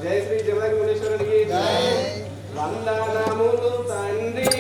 जय श्री जगन्नाथ मुनीश्वर की वंदनमुलु तंड्री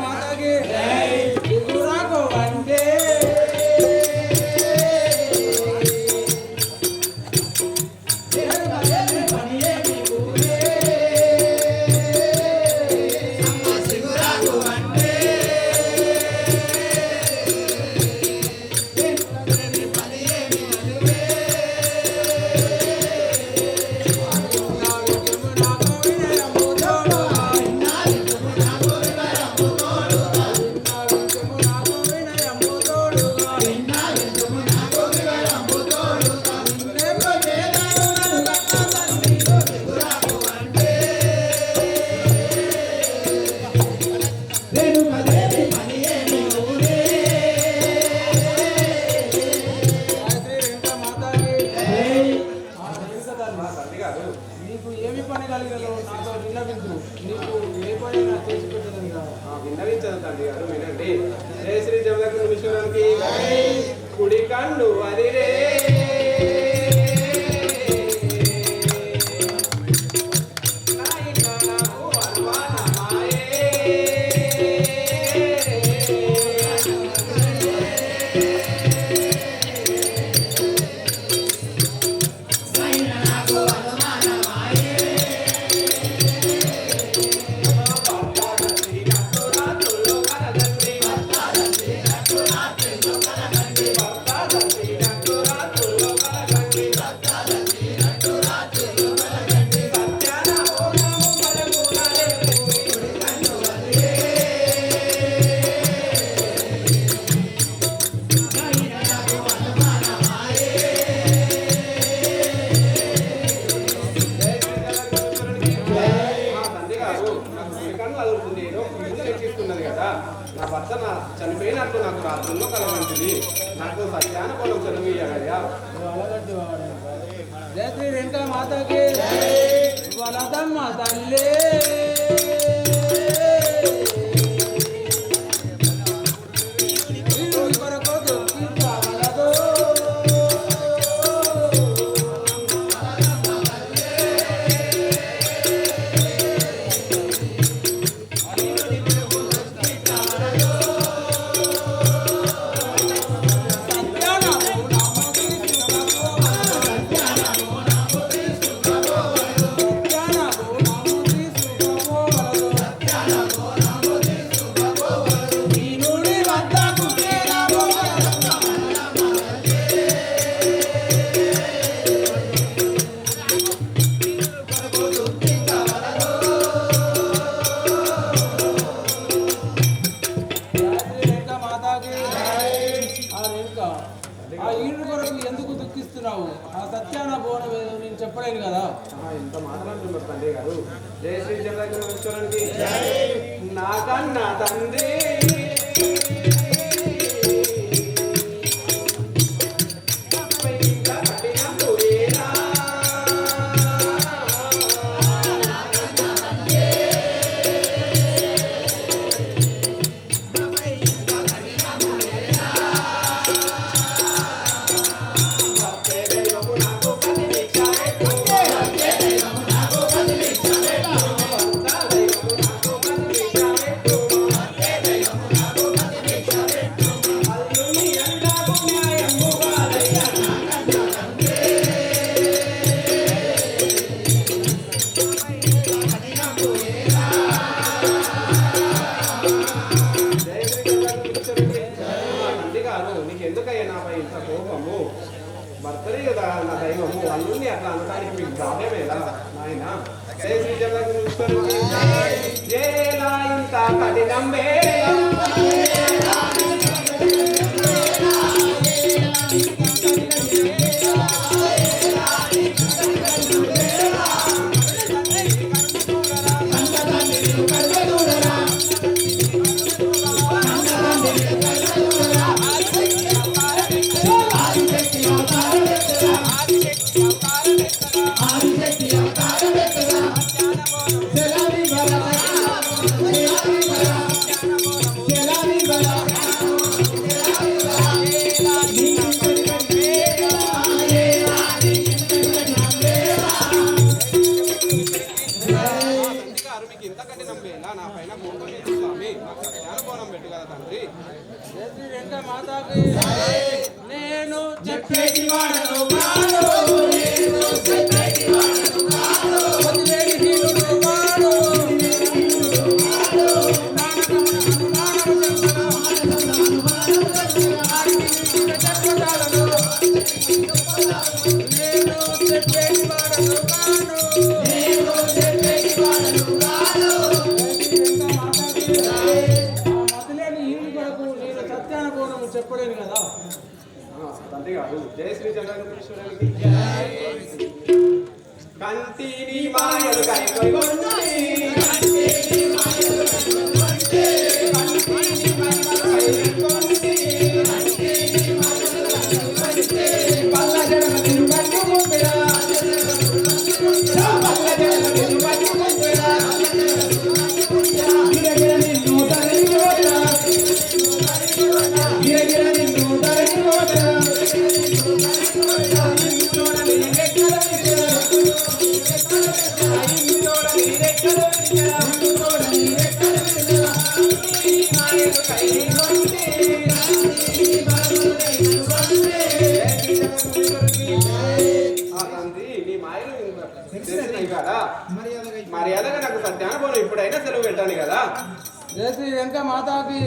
माता की त्रिपुरा को वंदे जय श्री जगन्नाथ मुनीश्वर की कुड़ी कांडू हरि रे। నాకు రాత్రుల్లో కలవంటిది నాకు సత్యాన పొలం సెలవు ఇయ్యగలిగా జయ శ్రీ రేణుకా మాతాకి వలదమ్మ తల్లే ఆ ఈడు కొరకు ఎందుకు దుఃఖిస్తున్నావు? ఆ సత్యాన బోనం నేను చెప్పలేను కదా. ఇంత మాట్లాడుతున్నారు తండ్రి గారు. జయ శ్రీ జగదీశ్వరునికి నాకన్నా తండ్రి భర్తలే కదా నా దైవము అల్లుని అట్లా అనడానికి మీకు భావ్యమేలా నాయన జయ శ్రీ జగదీశ్వరునికి జయలా ఇంత కఠినం నా పైన స్వామి నాకు జ్ఞానబోనం పెట్టు కదా తండ్రి. మాతాకి నేను చెప్పేది వాడను చెప్పలేను కదా తండ్రి గారు. జయ శ్రీ జగదీశ్వరునికి కంటిని మాయలు మర్యాదగా నాకు సత్యాన పోను ఇప్పుడైనా సెలవు పెట్టాను కదా. జయ శ్రీ వెంక మాతాకి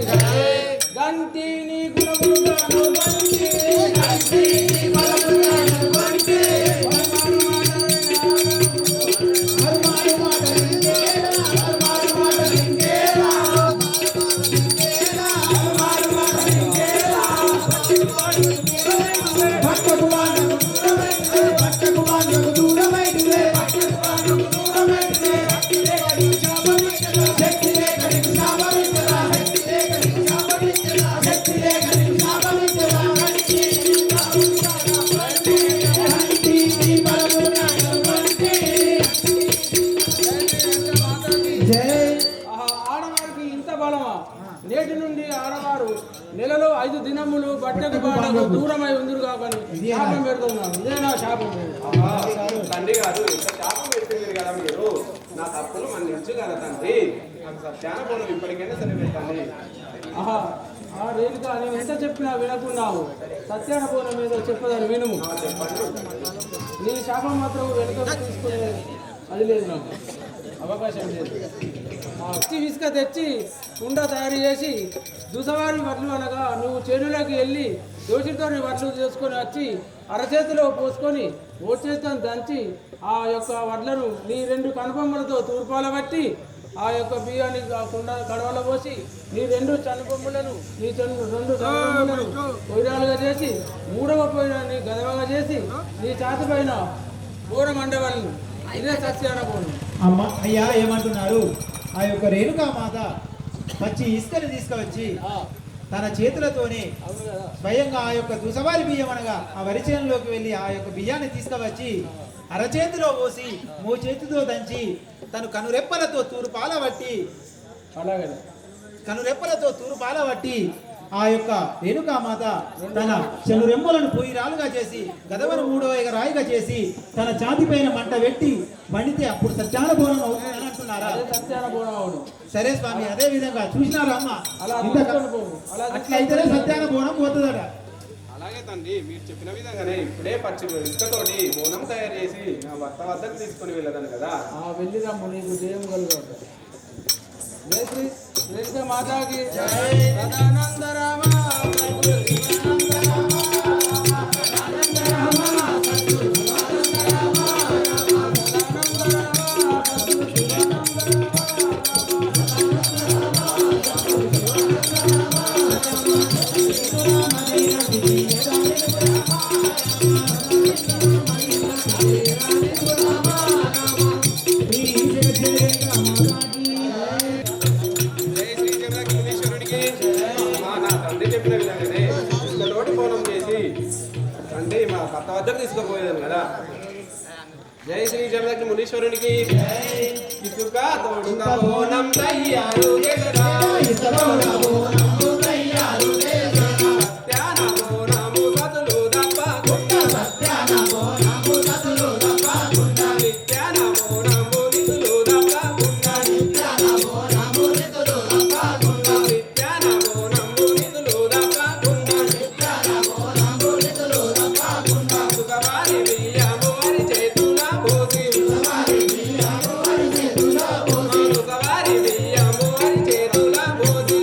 గంటి నీ గుణగుణాలు శక్తి నెలలో 5 దినములు బట్టకు బాటకు దూరమై ఉందిరు కాకని శాపం పెడుతున్నాను. ఇదే నా శాపం. ఆహా, తండ్రి గారు ఇంత శాపం పెట్టింది కదా మీరు. నా తప్పులు మన్నించు కదా తండ్రి. నాకు సత్యాన బోనం ఇప్పటికైనా సరే పెట్టండి. ఆహా, ఆ రేణుక నేను ఎంత చెప్పినా వినకున్నావు. సత్యాన బోనం మీద చెప్పదని వినుము. నీ శాపం మాత్రం వెనుక తీసుకునే అది లేదు, నాకు అవకాశం లేదు. ఇసుక తెచ్చి కుండ తయారు చేసి దుసవారి వడ్లు అనగా నువ్వు చేనులోకి వెళ్ళి దోషితో వడ్లు చేసుకొని వచ్చి అరచేతిలో పోసుకొని ఓ చేతితో దంచి ఆ యొక్క వడ్లను నీ 2 కనుబొమ్మలతో తూర్పాల బట్టి ఆ యొక్క బియ్యాన్ని కుండ కడవలో పోసి నీ 2 చనుబొమ్మలను నీ 2 చనుబొమ్మలను పొయ్యాలుగా చేసి 3వ పొయ్యాన్ని గదవగా చేసి నీ ఛాతి పైన బోనం అండవాళ్ళను. ఇదే సత్యాన బోనం. అమ్మ అయ్యా ఏమంటున్నారు? ఆ యొక్క రేణుకామాత పచ్చి ఇసుకని తీసుకువచ్చి తన చేతులతోనే స్వయంగా ఆ యొక్క దుసవారి బియ్యం అనగా ఆ వరి చేనులోకి వెళ్ళి ఆ యొక్క బియ్యాన్ని తీసుకువచ్చి అరచేతిలో పోసి మో చేతితో దంచి తను కనురెప్పలతో తూర్పాల బట్టి అలాగే ఆ యొక్క రేణుకామాత తన చెనురెమ్మలను పొయ్యిరాలుగా చేసి గదవను 3వ రాయిగా చేసి తన ఛాతి పైన మంట పెట్టి పండితే అప్పుడు సత్యాన బోనం అవుతుందని అంటున్నారా? సత్యాన బోనం అవును. సరే స్వామి, అదే విధంగా చూసినారా అమ్మ? అట్లయితేనే సత్యాన బోనం పోతుందట. అలాగే తండ్రి, మీరు చెప్పిన విధంగానే ఇప్పుడే పచ్చి ఇసుకతోటి బోనం తయారు చేసి నా భర్త వద్దకు తీసుకొని వెళ్ళదాను కదా. వెళ్ళిరమ్ము, నీకు జయం కలుగుతాడు. జయ శ్రీ రేణుక మాతాకి సదానంద రామ. అంటే మా భర్త వద్దకు తీసుకుపోయేదాను కదా. జై శ్రీ జగదగ్ని మునీశ్వరునికి ఇసుక తోడుక బోనం తయ్యారు సత్యాన బోనము సతులు దప్పకుండా నిత్యాన బోనము నిధులు దప్పకుండా నిత్యాన బోనము నిధులు దప్పకుండా సుఖవారి బియ్యము వారి చేతుల పోసి సుఖవారి బియ్యము వారి చేతుల పోసి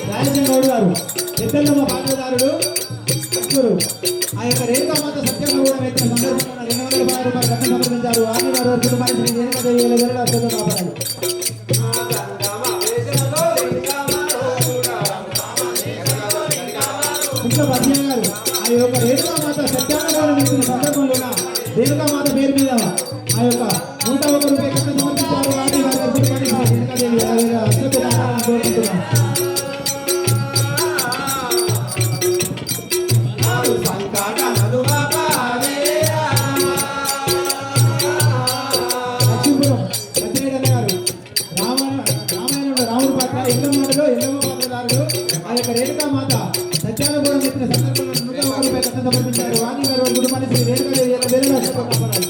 రాజేశ్వర గారు పెద్దమ్మ పాత్రదారుడు ఆ యొక్క రేణుకామాత సత్యంగా కూడా వ్యక్తి సందర్భంగా 210 రూపాయలు కట్ట సమర్పించారు. ఆమె వారు కుటుంబానికి రేణుకాదేవి కాపాడారు. ఇంకా పద్యం గారు ఆ యొక్క రేణుకామాత సత్యంగా వ్యక్తి సందర్భంలో రేణుకామాత పేరు మీద ఆ యొక్క 101 రూపాయలు కట్ట సమర్పించారు. ఆమె వారు కుటుంబానికి రేణుకాదేవి కోరుకుంటున్నాం. ఎల్లమ్మలో ఎల్లమ్మ పాత్రదారుడు ఆ యొక్క రేణుకామాత సత్యానుభవం ఎత్తిన సందర్భంలో 101 రూపాయలు కట్ట సమర్పించారు. వాణి గారు కుటుంబానికి రేణుకాదేవి కాపాడారు.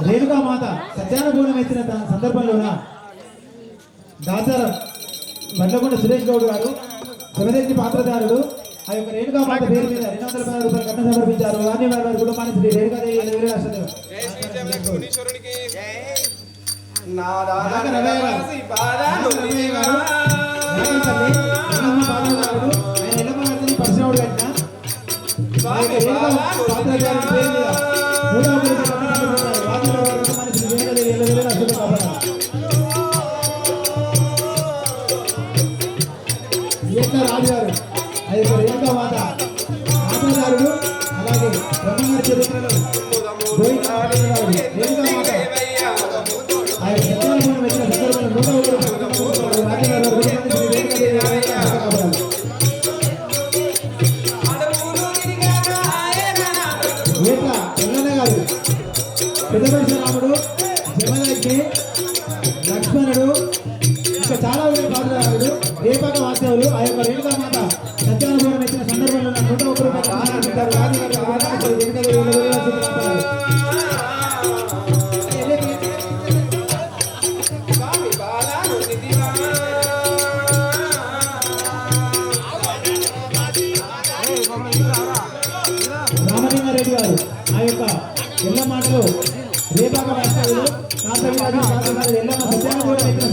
రేణుకామాత సత్యానుభూలం ఎత్తిన సందర్భంలోన దాసరం బండ్లకొండ సురేష్ గౌడ్ గారు శివదేవి పాత్రదారుడు ఆ యొక్క రేణుకామాత పేరు మీద 210 రూపాయలు కట్ట సమర్పించారు. వాణి వారి కుటుంబానికి శ్రీ రేణుకాదేవి పరిశ్రమడు కట్టిన పాత్రదారుడి పేరు మీద 101 రూపాయలు కట్ట సమర్పించారు. వాణి వారి కుటుంబానికి శ్రీ రేణుకాదేవి కాపాడారు. రాజు గారు ఆ యొక్క రేణుకామాత పాత్రదారుడు అలాగే బ్రహ్మగారి చరిత్రలో రేణుకామాత ఆ యొక్క సత్యానుభవం వచ్చిన సందర్భంలో 101 గారు పెద్దపరిశ రాముడు జమదగ్ని లక్ష్మణుడు ఇంకా చాలా మంది పాత్రదారుడు రేపాక వాస్తవులు ఆ యొక్క రేణుకామాత సత్యానుభవం ఇచ్చిన సందర్భంలో 101 రామలింగారెడ్డి గారు ఆ యొక్క ఎల్ల మాటలు రేపాక వాస్తవులు ఎల్లమ్మ సత్యానుభవం ఇచ్చిన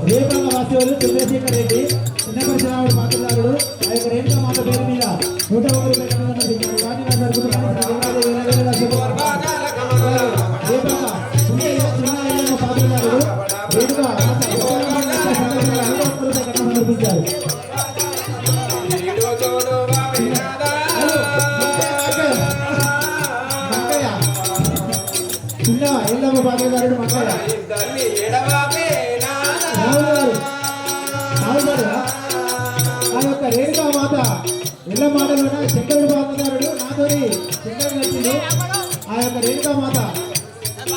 రేపాక వాస్తవులు చంద్రశేఖర్ రెడ్డి చిన్నపరిశ రాముడు పాత్రదారుడు ఆ యొక్క రేణుకామాత పేరు మీద 101 రూపాయలు కట్ట సమర్పించారు. వాణి వారి కుటుంబానికి పాత్రదారుడు చిన్న ఎల్లమ్మ పాత్రదారుడు మక్కయ్య ఆ యొక్క రేణుకామాత ఎల్ల మాటలోన శంకరుడు పాత్రదారుడు నాతోని శంకరుడు నచ్చింది. ఆ యొక్క రేణుకామాత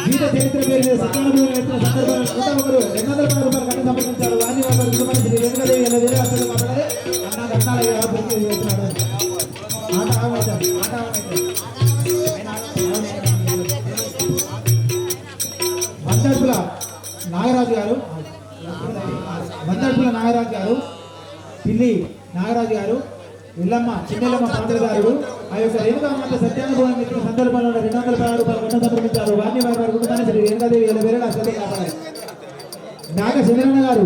జీవిత చరిత్ర పేరు మీద సత్యానుభవం ఎత్తిన సందర్భంలో 210 రూపాయలు కట్ట సమర్పించారు. వాణి వారి కుటుంబానికి శ్రీ రేణుకాదేవి కాపాడారు. అన్న కట్టాలి మందర్పుల నాగరాజు గారు పిల్లి నాగరాజు గారు ఎల్లమ్మ చిన్నెల్లమ్మ పాత్రదారుడు ఆ యొక్క రేణుకామాత సత్యానుభవం ఇచ్చిన సందర్భంలో 210 రూపాయలు కట్ట సమర్పించారు. వాణి వారి కుటుంబాన్ని శ్రీ రేణుకాదేవి కాపాడారు. నాగ చంద్రన్న గారు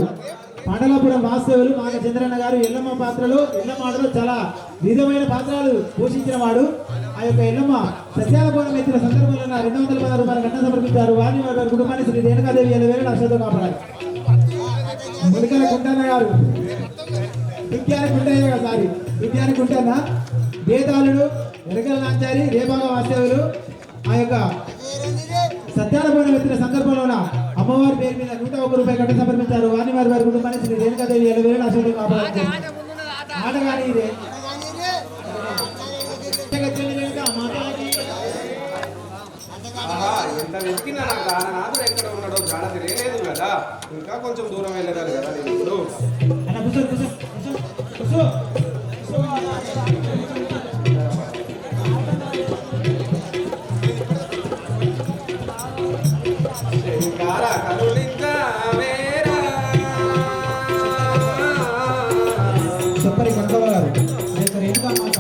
మండలాపురం వాస్తవులు మాక చంద్రన్న గారు ఎల్లమ్మ ఆటలో చాలా విధమైన పాత్రలు పోషించిన వాడు. ఆ యొక్క ఎల్లమ్మ సత్యాల పౌర్ణమి ఎత్తిన సందర్భంలో 216 రూపాయల గంట సమర్పించారు. వారిని వారి కుటుంబాన్ని శ్రీ రేణుకాదేవి 70,000 లక్షలతో కాపాడారు. ములికల కుంటన్న గారు విద్యానికి కుంటన్న వేదాలుడు ఎరగల నాంచారి రేపాగ వాస్తవులు ఆ యొక్క సత్యాల పౌర్ణమి ఎత్తిన సందర్భంలోన అమ్మవారి పేరు మీద 101 రూపాయలు గంట సమర్పించారు. వారిని వారి కుటుంబాన్ని శ్రీ రేణుకాదేవి 70,000 లక్షలతో కాపాడారు. ఆట కానీ ఇదే ఎంత వెతికినా నాకు నాథుడు ఎక్కడ ఉన్నాడో జాడ తెలియలేదు కదా. ఇంకా కొంచెం దూరం వెళ్ళగలరు కదా నేను ఇప్పుడు. శంకర కరుణించవేరా చెప్పరి కనకవ గారు రేణుకా మాత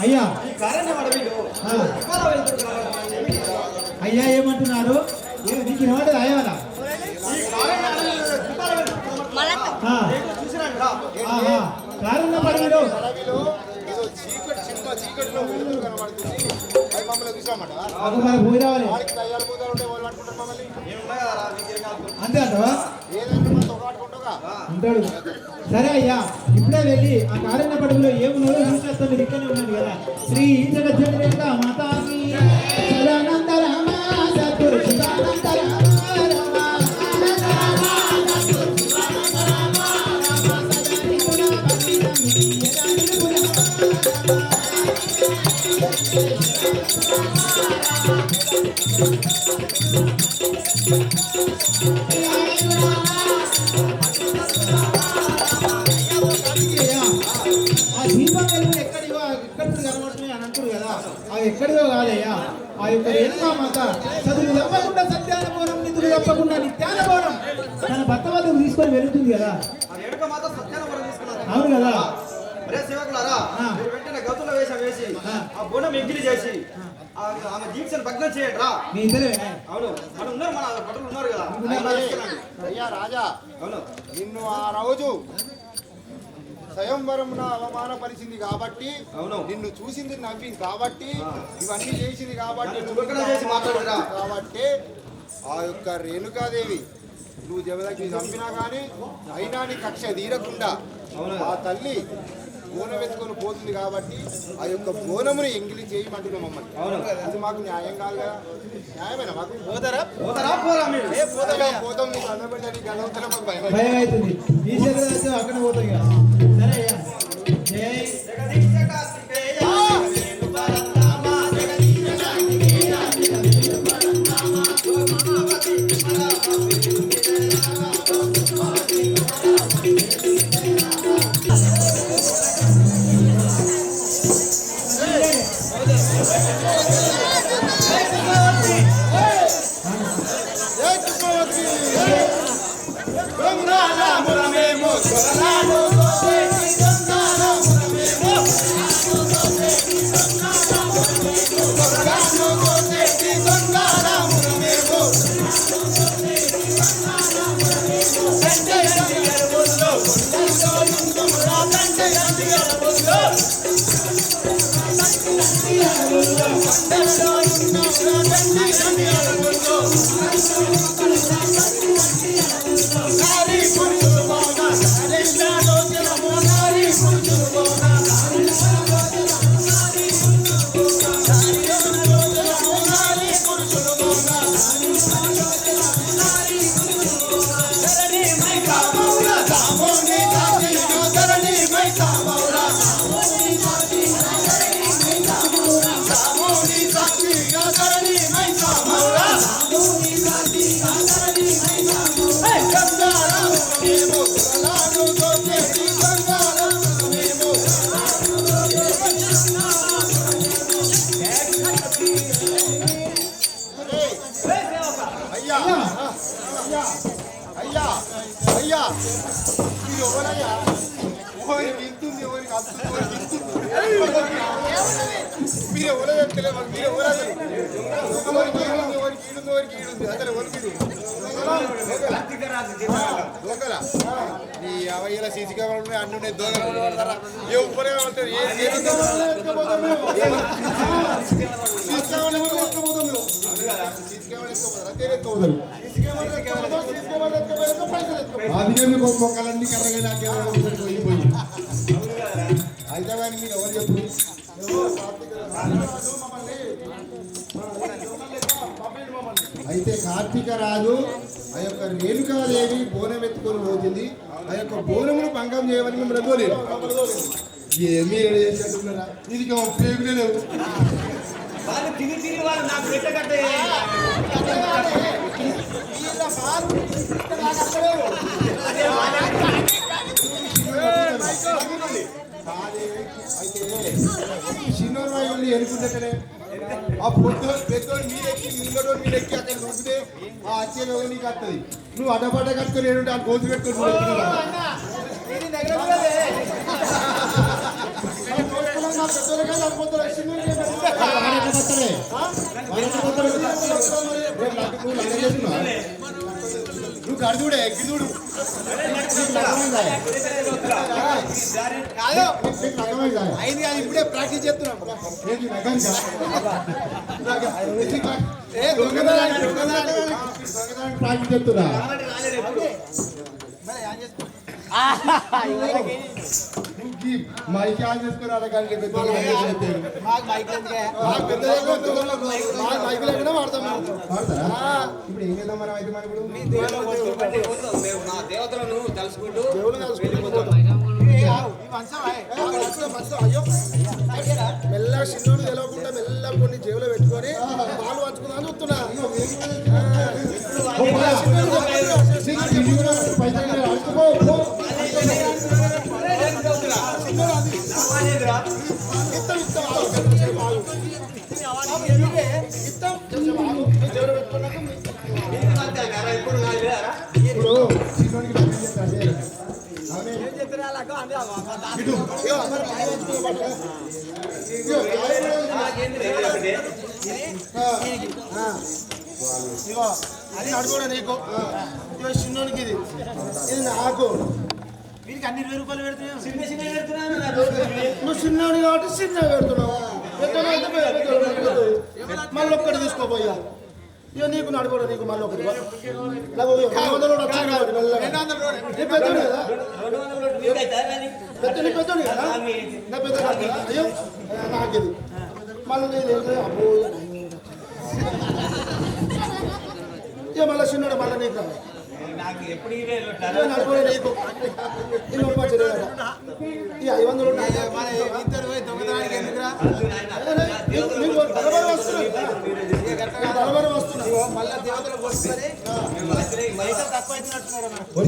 అయ్యా అయ్యా ఏమంటున్నారు? నీకు ఏమంటారు అయ్యావనా? కారణ పడవలో పోయి రావాలి అంతే అంటవా? అంటాడు. సరే అయ్యా, ఇప్పుడే వెళ్ళి ఆ కారణ పడవలో ఏమున్నాడో చూసేస్తాను. మీరు ఇక్కడనే ఉన్నాను కదా. శ్రీ జగజ్జనరేక మాతాకి సదానంద రామ సద్గురు శివానంద రామ ఎక్కడిదో కాదయ్యా. ఆ యొక్క రేణుకా మాత చదువు తప్పకుండా సత్యాన బోనం, నిధులు తప్పకుండా నిత్యాన బోనం తన భర్త వద్దకు తీసుకొని వెళుతుంది కదా. అవును కదా. వెంటనే గతుల వేషం చేసి ఆ బోనం ఎంగిలి చేసి ఆమె దీక్షను భగ్నం చేయండి రా. మీ ఇద్దరే అవును మనం ఉన్నారు, మన భటులు ఉన్నారు కదా. అయ్యా రాజా, అవును నిన్ను ఆ రోజు స్వయంవరమున అవమానపరిచింది కాబట్టి, అవును నిన్ను చూసింది నవ్వింది కాబట్టి, ఇవన్నీ చేసింది కాబట్టి, నన్ను చులకన చేసి మాట్లాడుతురా. కాబట్టి ఆ యొక్క రేణుకాదేవి నువ్వు జగదగ్ని చంపినా కానీ అయినా నీ కక్ష తీరకుండా ఆ తల్లి బోనం ఎత్తుకొని పోతుంది కాబట్టి ఆ యొక్క బోనముని ఎంగిలి చేయమంటున్నాం మమ్మల్ని. అది మాకు న్యాయం కాదు కదా. న్యాయమేనా మాకు? పోతారా పోరా మీరు? పోతాం నీకు అన్నబెట్టని గణవంతుల మాకు భయం. భయం అవుతుంది. ఈ చేతులు అయితే అక్కడ పోతాయి ఇక. సరే అయ్యా. జై అయ్యా అయ్యా మీరు ఎవరయ్యా? ఎవరికి ఇంతుంది, ఎవరికి అంతుంది, ఎవరికి ఇంతుంది? మీరు ఎవరో తెలియదు. మీరు ఎవరైనా ఎవరికి ఈడుంది, ఎవరికి ఈడుంది, ఎవరికి ఈడుంది అసలు ఎవరికి దొంగలా నీ అవయ్యల సీసీ కెమెరాలు అన్ని ఉన్నాయి. దొంగలు పడతారా? ఏ ఉప్పరే పడతారు? ఏ సీసీ కెమెరాలు ఎత్తుకుపోతాం మేము. సీసీ కెమెరాలు ఎత్తుకుపోతాం మేము. సీసీ కెమెరాలు ఎత్తుకుపోతారు. అంతే ఎత్తుకుపోతారు. సీసీ కెమెరాలు ఎత్తుకుపోతాం. సీసీ కెమెరాలు ఎత్తుకుపోతాం. పైసలు ఎత్తుకుపోతాం. అందుకే మీకు మొక్కలన్నీ కర్రగా పోయిపోయి అయితే కానీ మీరు ఎవరు చెప్పు? అయితే కార్తీక రాజు ఆ యొక్క రేణుకాదేవి బోనం ఎత్తుకొని పోతుంది. ఆ యొక్క బోనమును భంగం చేయమని మేము రద్దోలేదు. ఏమీ చేసేట్టున్నారా? ఇది పేగులే లేవు. వాళ్ళు తిని వాళ్ళు నాకు పెట్టకట్టే చిన్నోరు వాళ్ళు ఎనుకుంటే ఆ పెద్దోడు మీరెక్కి ముంగటోడు మీరెక్కి అక్కడ నొక్కితే ఆ వచ్చే లోగా నీకు వస్తుంది. నువ్వు అడ్డపడ్డ కట్టుకొని ఏడుంటే ఆ గోతు పెట్టుకొని నువ్వు గడుచుడే ఎక్కి చూడు. అయింది కానీ ఇప్పుడే ప్రాక్టీస్ చేస్తున్నాం. ప్రాక్టీస్ చేస్తున్నా. మైక్ ఆన్ చేసుకుని అడగాలి. ఇప్పుడు ఏం చేద్దాం మనం అయితే? మనం దేవతలను తలుసుకుంటూ మెల్లగా చిన్నోడు తెలవకుండా మెల్లగా కొన్ని జేబులో పెట్టుకొని పాలు పంచుకుందాం చూస్తున్నా. ఇగో అది అడుగుడా నీకు ఇగో చిన్నోనికి ఇది ఇది నాకు వీరికి అన్ని 20 రూపాయలు పెడుతున్నావు. నువ్వు చిన్నోడు కాబట్టి చిన్న పెడుతున్నావు మళ్ళీ ఒక్కటి తీసుకోపోయా ఇక నీకు నడుకోడు నీకు మళ్ళీ ఒకటి పెద్దోడు కదా పెద్దోడు కదా నా పెద్ద అయ్యో నాకిది మళ్ళీ నేను అబ్బో ఇక మళ్ళీ చిన్నోడు మళ్ళీ నీకు నడుకోడు నీకు ఇల్లు ఈ 500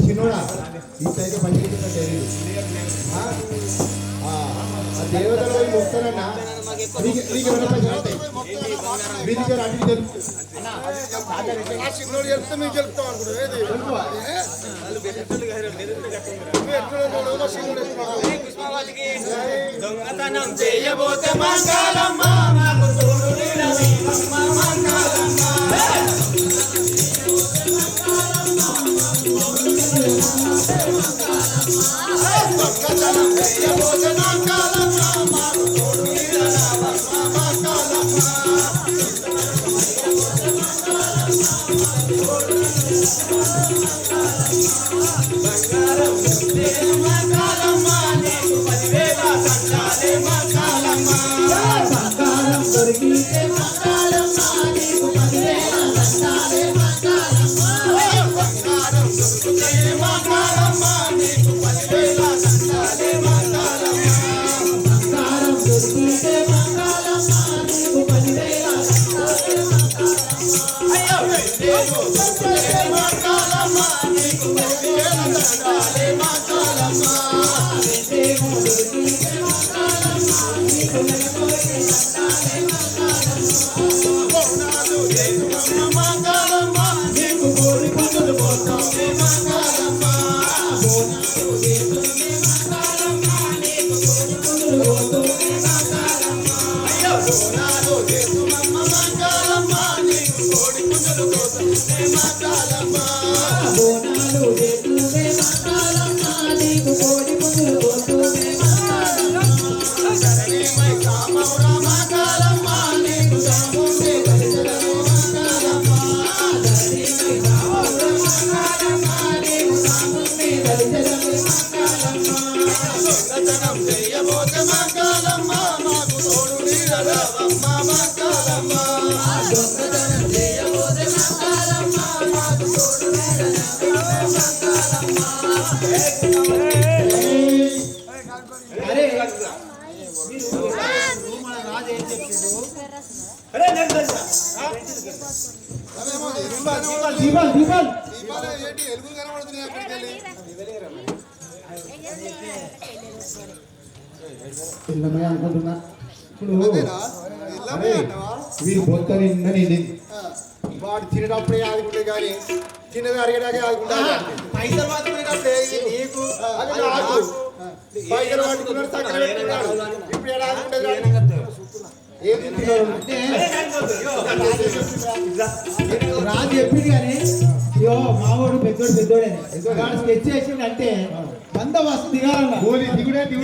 చిన్నోడా ఇంతైతే పని దేవతలు పోయి వస్తారన్నా చిన్నోడు చెప్తే మీకు చెప్తాం దొంగతనం చేయబోతే మంగళమ్మ నాకు తోడు నీడవేమమ్మ మంగళమ్మ దొంగతనం చేయబోతే మంగళమ్మ నాకు తోడు నీడవేమమ్మ మంగళమ్మ బంగారం మంగళమ్మ నీకు 10,000 సంచాలే మంగళమ్మ బంగారం దొరికితే మంగళమ్మ నీకు 10,000 సంచాలే మంగళమ్మ బంగారం దొరికితే మంగళమ్మ నీకు 10,000 సంచాలే మంగళమ్మ బంగారం దొరికితే మంగళమ్మ నీకు 10,000 సంచాలే మంగళమ్మ అయ్యో మంగళమ్మ నీకు 10,000 సంచాలే మంగళమ్మ మంగళమ్మ నీకు కోడి పుట్టులు పోతామే మంగళమ్మ అయ్యో బోనాలు చేతుమమ్మ మంగళమ్మ నీకు కోడి పుట్టులు పోతామే మంగళమ్మ బోనాలు చేతుమే మంగళమ్మ నీకు కోడి పుట్టులు పోతామే మంగళమ్మ శరణిమై కామౌరా మంగళమ్మ నీకు సాముండే కలిసరము మంగళమ్మ శరణిమై కామౌరా మంగళమ్మ నీకు సాముండే కలిసరము మంగళమ్మ దొంగతనం చేయబోతే మంగళమ్మ మాకు తోడు నీడరావమ్మ మంగళమ్మ దొంగతనం చేయబోతే మంగళమ్మ మాకు తోడు నీడరావమ్మ మంగళమ్మ అరే మన రాజు ఏం చెప్పిండు? దీపాలు ఏంటి ఎలుగులు కనబడుతున్నాయి అక్కడికి వెళ్ళి చిన్నమయ్య అనుకుంటున్నా ఇప్పుడు అదేనా? అరే వీరు బొత్త నిండా నిండింది వాడు తినేటప్పుడే ఆదుకుంటే కానీ తిన్నది అడిగేదాకే ఆదుకుంటా పైసలు మాత్రమే నీకు అది నాకు పైసలు పట్టుకున్నాడు చక్కర పెట్టుకున్నాడు ఇప్పుడు ఎలా ఆదుకుంటుంది ఏం తింటున్నారు అంటే రాజు చెప్పింది కానీ అయ్యో మావాడు పెద్దోడే వాడు స్కెచ్ చేసిండు అంటే బందోబస్తు దిగాలన్న గోలి దిగుడే అది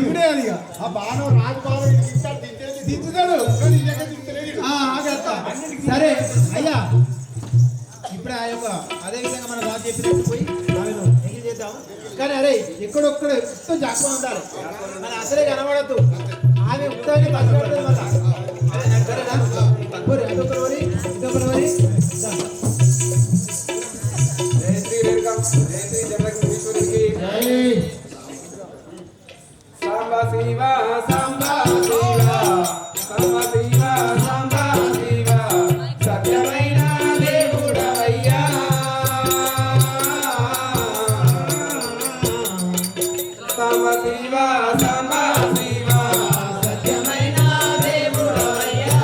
ఇక. ఆ బాణం రాజు బాణం దించుతాడు కానీ ఈ దగ్గర దించలేదు. ఆగత్తా సరే అయ్యా ఇప్పుడు ఆ యొక్క అదే విధంగా మన రాజు చెప్పినట్టు పోయి ఆమెను ఎంగిల్ చేద్దాం కానీ అరే ఎక్కడొక్కడ ఎంతో జాగ్రత్త ఉండాలి మన అసలే కనబడద్దు ఆమె ఉత్తరాన్ని పట్టుకుంటుంది మళ్ళా సరేనా పోరి అదొకరు వరి ఇదొకరు వరి జై శ్రీ రేణుకమ్మ జై శ్రీ జగన్మోహేశ్వరికి సాంబ శివ సాంబ శివ సాంబ శివ సాంబ శివ సత్యమైన దేవుడవయ్యా సాంబ శివ సాంబ శివ సత్యమైన దేవుడవయ్యా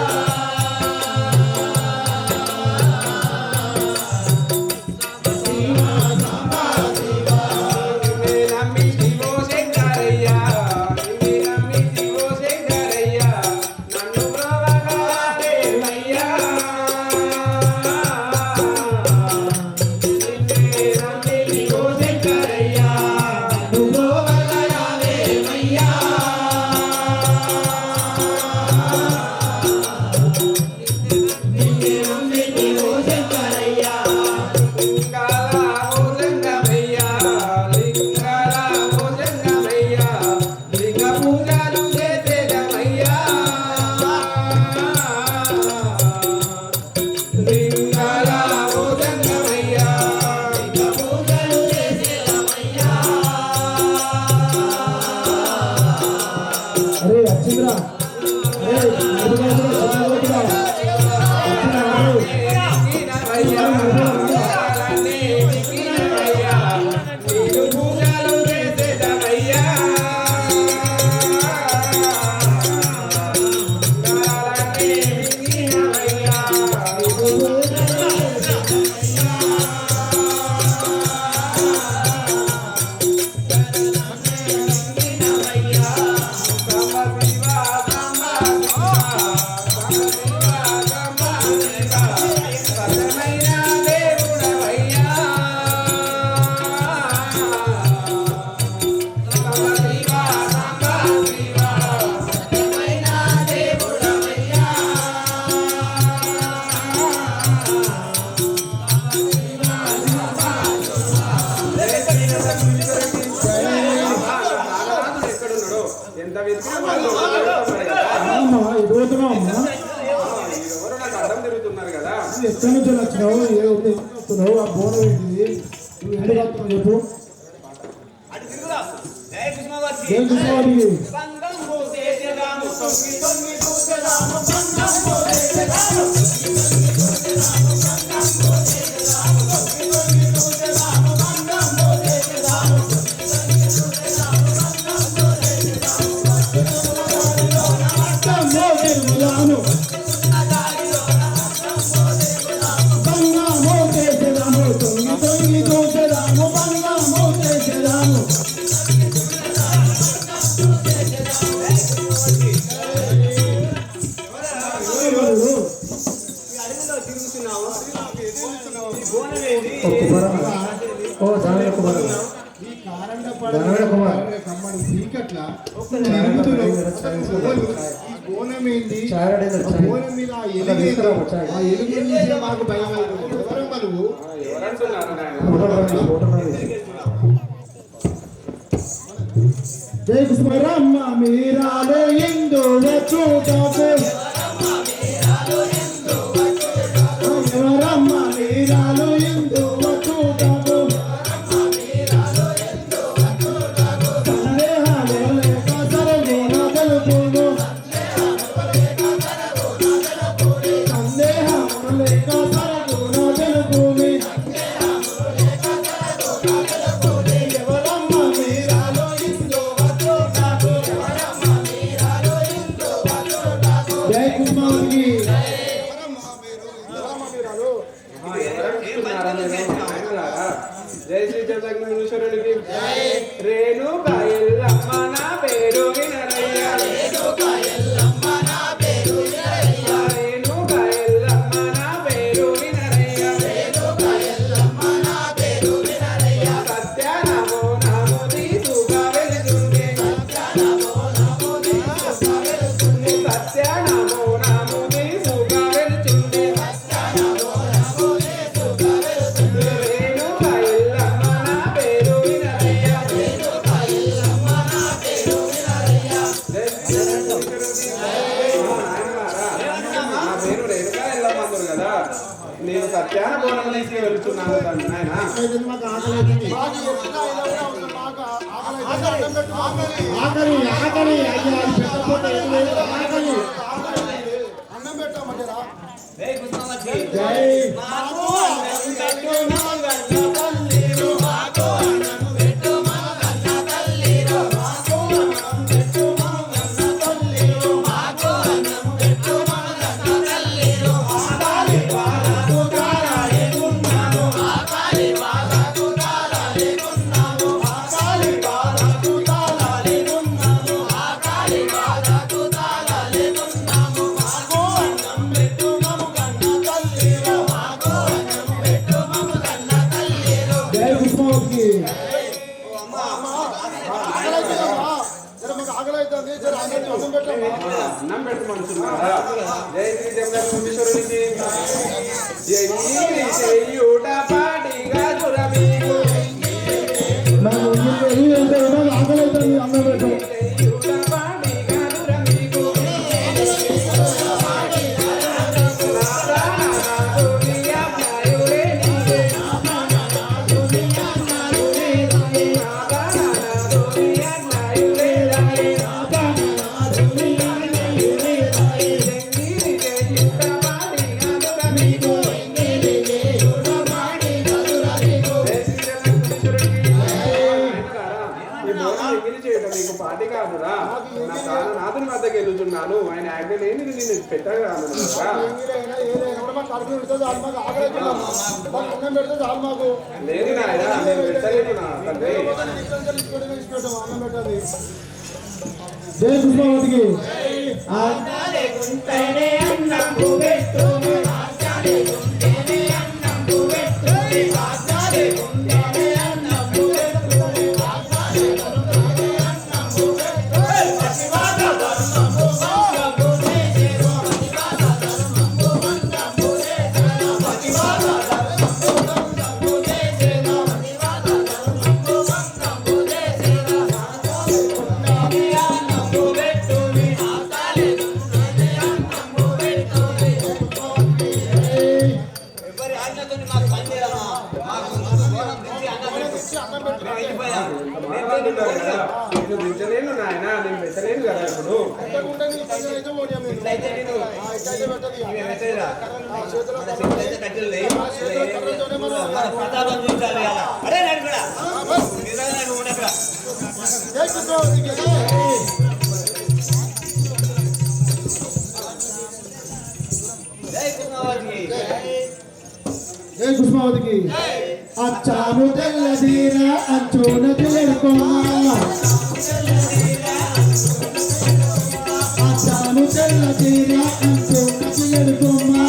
అమ్మా ఎటు పోతున్నావు అమ్మా? ఎవరో నాకు అడ్డం తిరుగుతున్నారు కదా. నువ్వు ఎక్కడి నుంచి వచ్చినావు? ఏ ఊరు నుంచి వస్తున్నావు? ఆ బోనం ఏంటిది? నువ్వు ఎందుకు వస్తున్నావు చెప్పు. జై కృష్ణవాడికి. బోనం ఏంటి? బోనం మీద ఆ ఎలుగు చూసే మాకు భయం అవుతుంది. ఎవరమ్మా నువ్వు? ఎవరంటున్నారు నాయన? జై కృష్ణరమ్మ మీరాలో ఎందు వచ్చుటకు ఎవరమ్మ మీరాలో ఎందు వచ్చుటకు సందేహాలు లేక సర్వేన తెలుపును సందేహాలు లేక సర్వేన తెలుపుని ఎవరమ్మ మీరాలో ఎందు వచ్చుటకు జై కృష్ణకి. జై శ్రీ జగన్మోహనేశ్వరునికి. రేణుకా ఎల్లమ్మ నా పేరు వినరయ్య. రేణుకా ఎల్లమ్మ నా పేరు వినరయ్య. సత్యనామో నామో తీసుగా వెలుగుండే. సత్యనామో నామో తీసుగా వెలుచుండే. రేణుకా ఎల్లమ్మ నా పేరు వినరయ్య. నా పేరు రేణుకా ఎల్లమ్మ అందరు కదా. నేను సత్యాన బోనం తీసుకు వెళ్తున్నాను నాయన. ఆకలి ఆకలి అయ్యా పెద్ద పూట ఆకలి. అన్నం పెట్టామంటారా? జై జై కృష్ణకి. అన్నం పెట్టమంటున్నారా? జై శ్రీ జగన్మోహనేశ్వరునికి. చెయ్యూట పాటిగా దురమీకు. నాకు ఎంత ఆకలి అవుతుంది అన్నం పెట్టు. చెయ్యూట పాటిగా దురమీకు. నీకు పాటి కాదురా. నా ప్రాణనాథుని వద్దకు వెళ్తున్నాను. ఆయన ఆజ్ఞ లేని నేను పెట్టగాను. లేదు నాయన, నేను పెట్టలేదు నా తండ్రి. జై కృష్ణవతికి. పెట్టు చేసి అన్నం పెట్టి మాట్లాడుతున్నారు కదా, నేను దించలేను నాయన, నేను పెట్టలేను కదా ఇప్పుడు. పెట్టకుండా నీ పైన అయితే ఓడియం నేను. ఇట్లయితే నేను ఇట్లయితే పెట్టదు ఇక. ఇవి పెట్టేదిరా. ఆ చేతిలో మన చేతులైతే కట్టెలు లేవు. ఆ చేతిలో కర్రతోనే మనం మన ప్రతాపం చూపించాలి ఇవాళ. అరే నాడు కూడా నిజంగా నాకు ఉండకురా. జై కృష్ణావతికి జై. జై కృష్ణావతికి. ఏ కుసుమావతికి అచ్చాను తెల్లదీర అంచున తెలుకోమా అచ్చాను తెల్లదీర అంచున తెలుకోమా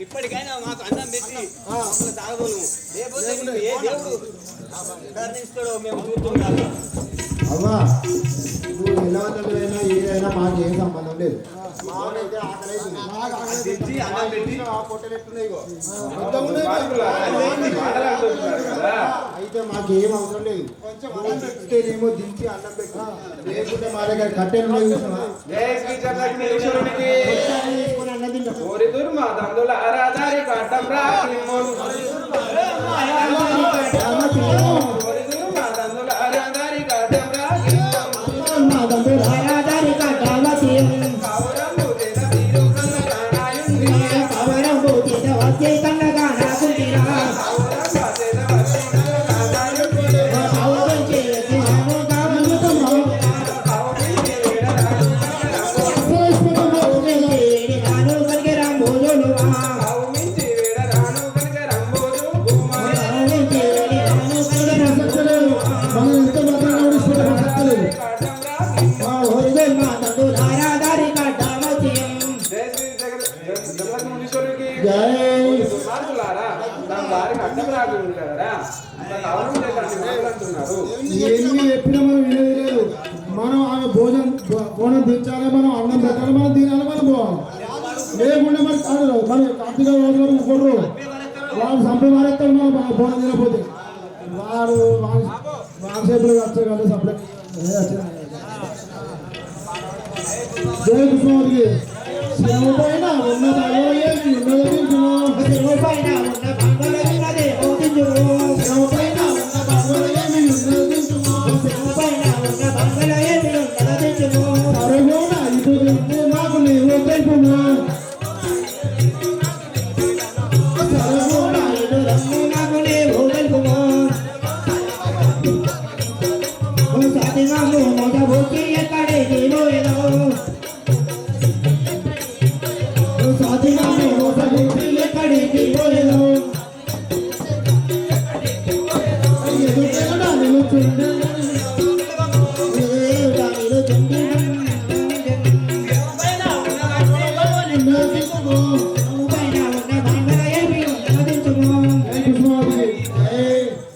ఇప్పటికైనా మాకు అన్నం పెట్టి మమ్మల్ని తాగబోను. లేకపోతే నీకు ఏ దేవుడు కరుణిస్తాడో మేము చూస్తున్నాము. అవ్వా నువ్వు ఎలా చదివైనా ఏదైనా మాకు ఏం సంబంధం లేదు. మాకైతే ఆకలి అవుతుంది. నాకు ఆకలి తెచ్చి అన్నం పెట్టి ఆ పొట్టలెట్టున్నాయి ఇగో. మాట్లాడుతున్నారు కదా, అయితే మాకేం అవసరం లేదు. ఇస్తేనేమో దించి అన్నం పెట్టు, లేకుంటే మా దగ్గర కట్టెలు ఉన్నాయి చూసినావా? జై శ్రీ జగదీశ్వరునికి. తీసుకొని అన్నం తింటాం. ఓరి దుర్మా దందుల ఆరాధారి కట్టం రాకిమ్మో. ఓరి దుర్మా దందుల ఆరాధారి కట్టం రాకిమ్మో. కవరంబు చేత వీరు కన్నగానాయుండి. కవరంబు చేత వచ్చే కన్నగానాయుండి. ఎన్ని చెప్పినా మనం వినేది లేదు. మనం ఆమె భోజనం దించాలి, మనం అన్నం పెట్టాలి, మనం తినాలి, మనం పోవాలి. లేకుండా మరి కాదు మరి కార్తీక రోజు వరకు కొడరు వాడు సంపే మారేస్తాడు. మనం భోజనం తినకపోతే వాడు వాసేపులు వచ్చే కదా సప్లై. జయ కృష్ణవారికి శివ పైన ఉన్నది ఉన్నది శివ పైన ఉన్న బంగాళ ఉన్నది శివ పైన ఉన్న బంగాళ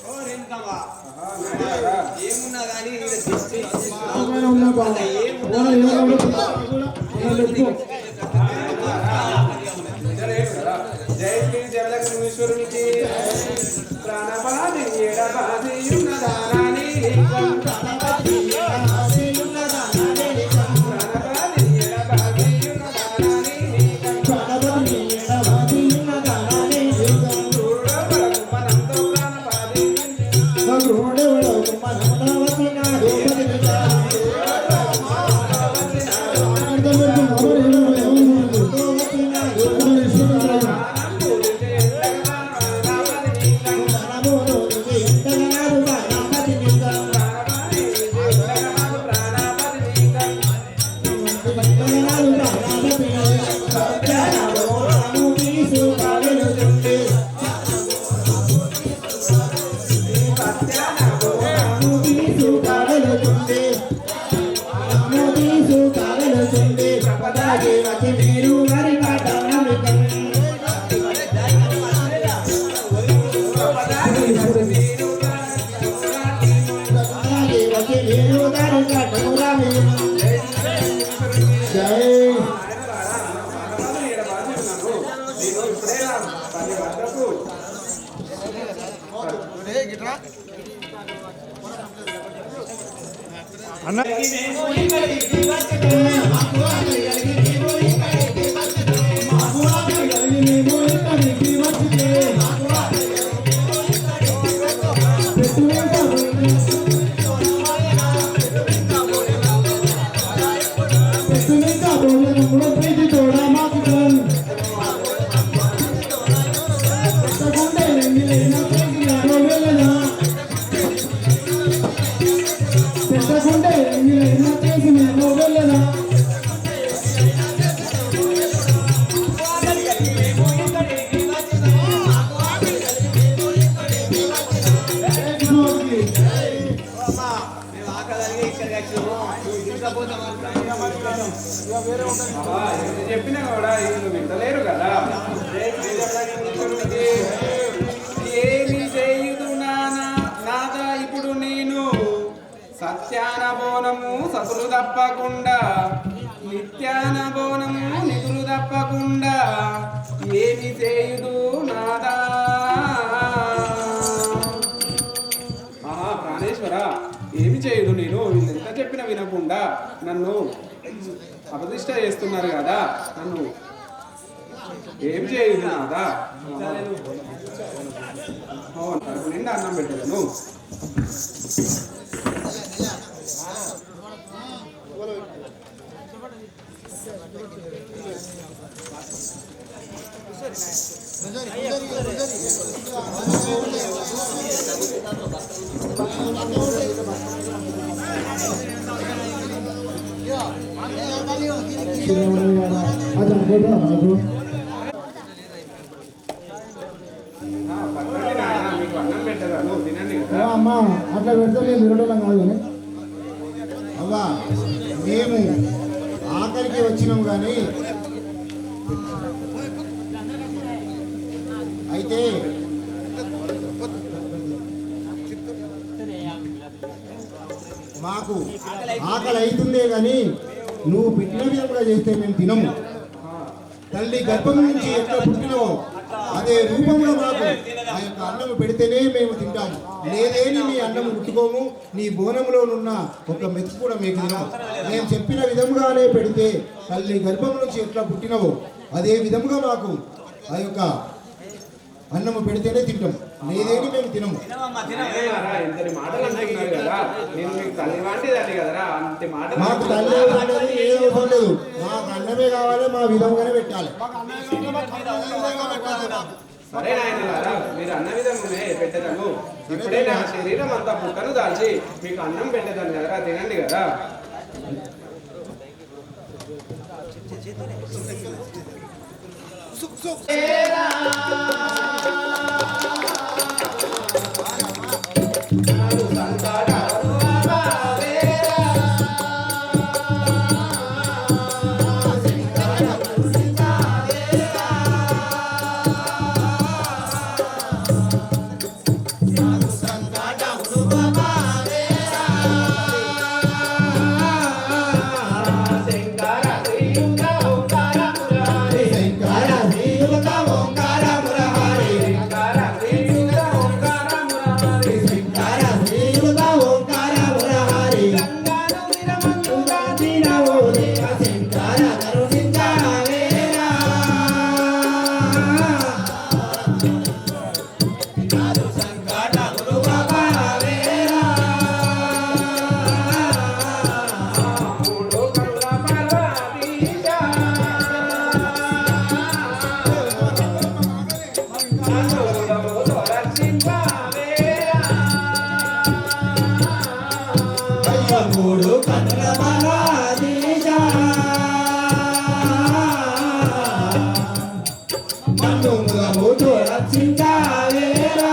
ఓ రేణుకమ్మ, ఏమున్నా కానీ ఈడ దిష్టి జై శ్రీ జగదగ్నేశ్వరునికి ప్రాణపాది ఎడబాది ఉన్నదానాని ప్రాణపాది ఎడబాది ఉన్నదానాని మనంతో ప్రాణపాది మేము ఆకలికి ఇక్కడికి వచ్చాము. నువ్వు తీసుకపోతాం చెప్పినా కూడా వీళ్ళు వింటలేరు కదా. జై శ్రీ జగదగ్నేశ్వరునికి ఏమి చేయుదు నాదా ఇప్పుడు నేను సత్యాన బోనము సతులు తప్పకుండా నిత్యాన బోనము నిధులు తప్పకుండా ఏమి చేయుదు నాదా. ప్రాణేశ్వర ఏమి చేయదు నేను వీళ్ళు ఎంత చెప్పినా వినకుండా నన్ను అపదిష్ట చేస్తున్నారు కదా. నన్ను ఏం చేయదు నాదా. కడుపు నిండా అన్నం పెట్టాను. మీకు అన్నం పెట్టాను తినండి కదా. అమ్మా అట్లా పెడితే మేము వినడం కాదు కానీ అవ్వా మేము ఆఖరికి వచ్చినాం కానీ అయితే మాకు ఆకలి అవుతుందే కానీ నువ్వు పెట్టిన విధంగా చేస్తే మేము తినము. తల్లి గర్భం నుంచి ఎట్లా పుట్టినవో అదే రూపంలో మాకు ఆ యొక్క అన్నము పెడితేనే మేము తింటాము. లేదేని నీ అన్నము ముట్టుకోము. నీ బోనంలోనున్న ఒక మెతుకు కూడా మీకు తినము. మేము చెప్పిన విధముగానే పెడితే తల్లి గర్భం నుంచి ఎట్లా పుట్టినవో అదే విధముగా మాకు ఆ యొక్క అన్నము పెడితేనే తింటాం. లేదేని మేము తినము. ఇంతటి మాటలు అంటున్నారు కదా. నేను మీకు తల్లి వాంటిదాన్ని కదరా. అంతే మాటలు మాకు తల్లి అనేది ఏ అవసరం లేదు. మాకు అన్నమే కావాలి. మా విధంగానే పెట్టాలి. సరే నాయనలారా, మీరు అన్న విధంగానే పెట్టేదాను. ఇప్పుడే నా శరీరం అంతా పుట్టను దాల్చి మీకు అన్నం పెట్టేదాన్ని కదరా. తినండి కదా. సంతాడ మూడు కన్నుల మహాదేశా నన్ను ముగముతో రక్షించావేరా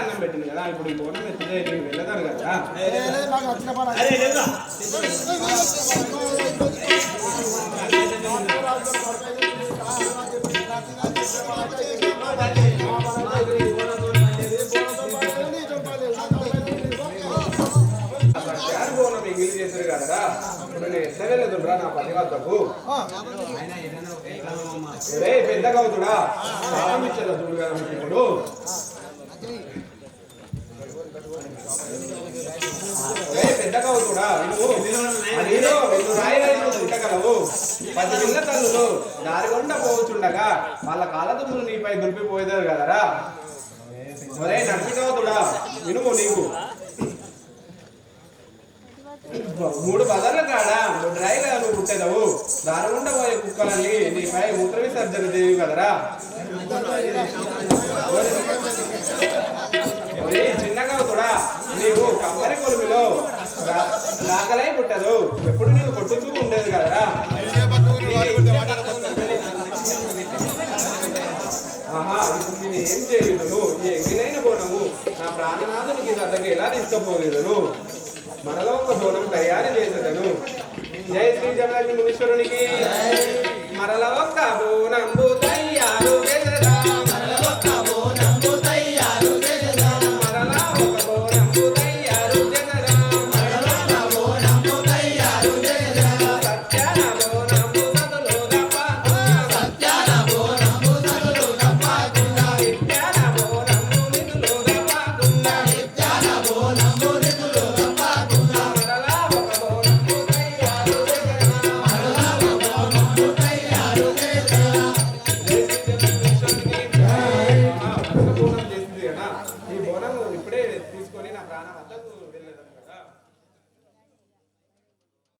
అన్నం పెట్టింది కదా ఇప్పుడు ఈ బోనం ఎత్తుతే వెళ్ళదారు కదా బోనం ఇంగిలి చేశారు కదా ఇప్పుడు నేను ఎట్లా వెళ్ళదురా నా పని వద్దకు పెద్దగా అవుతుడా ఇచ్చేదా చూడు కదా ఇప్పుడు పెద్దగా అవుతుడా నువ్వు రాయగలిగిన తిట్టగలవు 10 పిల్ల తల్లులు దారిగొండ పోవచ్చుండగా వాళ్ళ కాళ్ళదుమ్ములు నీపై దులిపిపోయేదారు కదరా ఒరే నడిపినవుతుడా వినుము నీకు 3 బజార్ల కాడ డ్రైగా నువ్వు పుట్టేదవు దారిగుండ పోయే కుక్కలన్నీ నీపై మూత్ర విసర్జన దేవి కదరా చిన్నగా కూడా నీవు కమ్మరి కొలుమిలో దాకలై పుట్టదు ఎప్పుడు నీవు కొట్టుతూ ఉండేది కదరా ఆహా నేను ఏం చేయను ఈ ఎగిరైన బోనము నా ప్రాణనాథునికి అతనికి ఎలా తీసుకుపోలేదను మనలో ఒక బోనం తయారు చేసేదను జై శ్రీ జగన్నాథ మునీశ్వరునికి మరల ఒక్క బోనంబు తయారు చేసేదా ఈ బోనం ఇప్పుడే తీసుకొని నా ప్రాణం అంతా